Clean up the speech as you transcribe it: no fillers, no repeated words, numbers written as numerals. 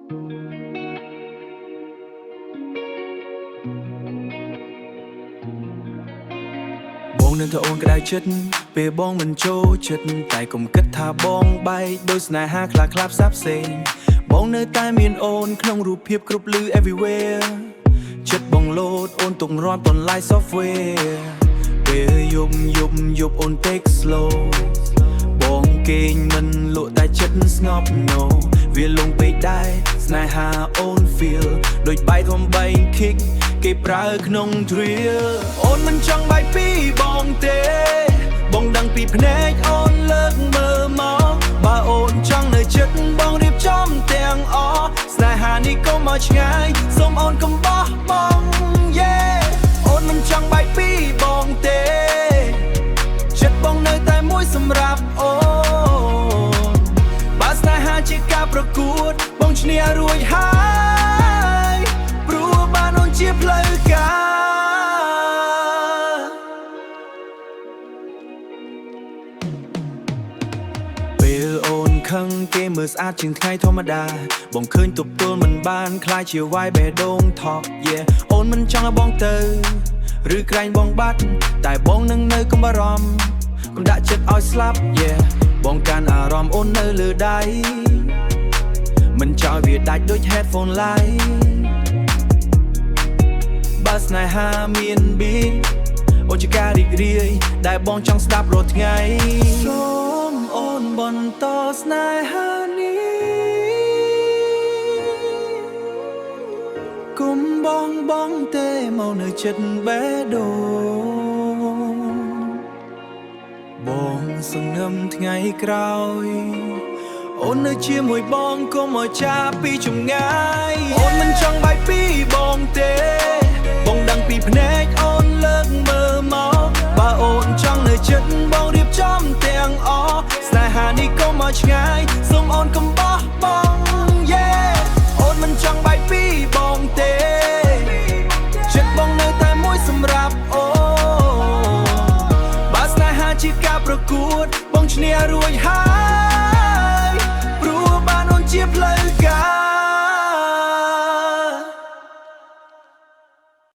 បងនឹងទៅអូនក្តៅចិត្តពេលបងមិនចូលចិត្តតែកុំគិតថាបងបែកដោយស្នេហាខ្លាខ្លាផ្សាផ្សេងបងនៅតែមានអូនក្នុងរូបភាពគ្រប់លឺ everywhere ចិត្តបងលោតអូនទុករាប់តន like software ពេលយប់អូន take slow បងគេងមិនលក់តែចិត្តស្ងប់ no វាលងពេកដែរស្នេហាអូន feel ដូចបែកធំបែង kick គេប្រើក្នុង drill អូនមិនចង់បែកពីបងទេបងដឹងពីភ្នែកអូនលើកមើលមកបើអូនចង់នៅចិត្តបងរៀបចំទាំងអស់ស្នេហានេះកុំមកឆ្ងាយសូមអូនកុំបោះបង់ yeah អូនមិនចង់បែកពីបងទេចិត្តបងនៅតែមួយសម្រាប់អូនបើស្នេហាជាការប្រកួតបងឈ្នះរួចហើយព្រោះបានអូនជាផ្លូវការពេលអូនខឹងគេមើលស្អាតជាងថ្ងៃធម្មតាបងឃើញទប់ទល់មិនបានខ្លាចជាវាយបេះដូងថប់ yeah អូនមិនចង់ឲ្យបងទៅឬក្រែងបងបាត់តែបងនឹងនៅកុំបារម្ភកុំដាក់ចិត្តឲ្យស្លាប់ yeah បងកាន់អារម្មណ៍អូននៅលើដៃមិនចោលវាដាច់ដូច headphone light បើស្នេហាមាន beat អូនជាការរីករាយដែលបងចង់ស្ដាប់រាល់ថ្ងៃសូមអូនបន្តស្នេហានេះគុំបងទេមកនៅចិត្តបេះដូងបងសង្ងឹមថ្ងៃក្រោយអូននៅជាមួយបងកុំឲ្យចាពីចម្ងាយអូនមិនចង់បែកពីបងទេបងដឹងពីភ្នែកអូនលើកមើលមកបើអូនចង់នៅចិត្តបងរៀបចំទាំងអស់ស្នេហានេះកុំមកឆ្ងាយសូមអូនកុំបោះបង់ yeah អូនមិនចង់បែកពីបងទេចិត្តបងនៅតែមួយសម្រាប់អូនបើស្នេហាជាការប្រកួតបងឈ្នះរួចហើយព្រោះបានអូនជាផ្លូវការ